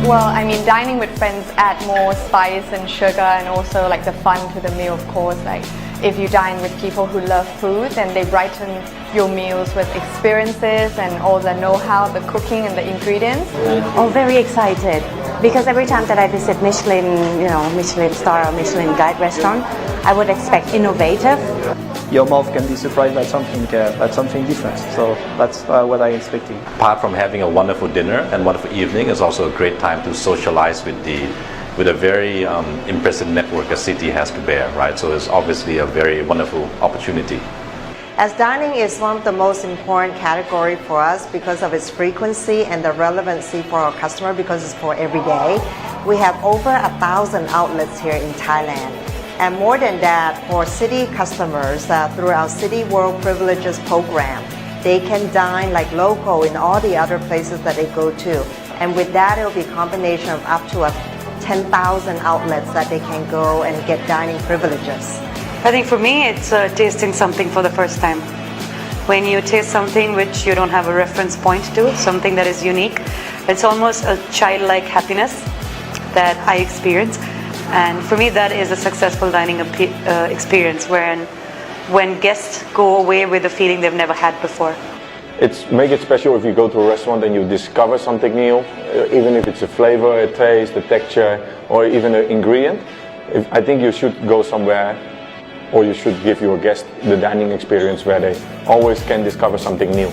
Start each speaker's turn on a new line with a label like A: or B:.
A: Well, I mean, dining with friends add more spice and sugar and also like the fun to the meal, of course. Like if you dine with people who love food, then they brighten your meals with experiences and all the know-how, the cooking and the ingredients.
B: Oh, very excited because every time that I visit Michelin, Michelin star or Michelin guide restaurant, I would expect innovative.
C: Your mouth can be surprised by something different. So that's what I'm expecting.
D: Apart from having a wonderful dinner and wonderful evening, it's also a great time to socialize with a very impressive network a city has to bear, right? So it's obviously a very wonderful opportunity.
E: As dining is one of the most important category for us because of its frequency and the relevancy for our customer because it's for every day. We have over 1,000 outlets here in Thailand. And more than that, for city customers, through our City World Privileges program, they can dine like local in all the other places that they go to. And with that, it will be a combination of up to 10,000 outlets that they can go and get dining privileges.
F: I think for me, it's tasting something for the first time. When you taste something which you don't have a reference point to, something that is unique, it's almost a childlike happiness that I experience. And for me, that is a successful dining experience when guests go away with a feeling they've never had before.
G: Make it special if you go to a restaurant and you discover something new, even if it's a flavor, a taste, a texture, or even an ingredient. I think you should go somewhere, or you should give your guests the dining experience where they always can discover something new.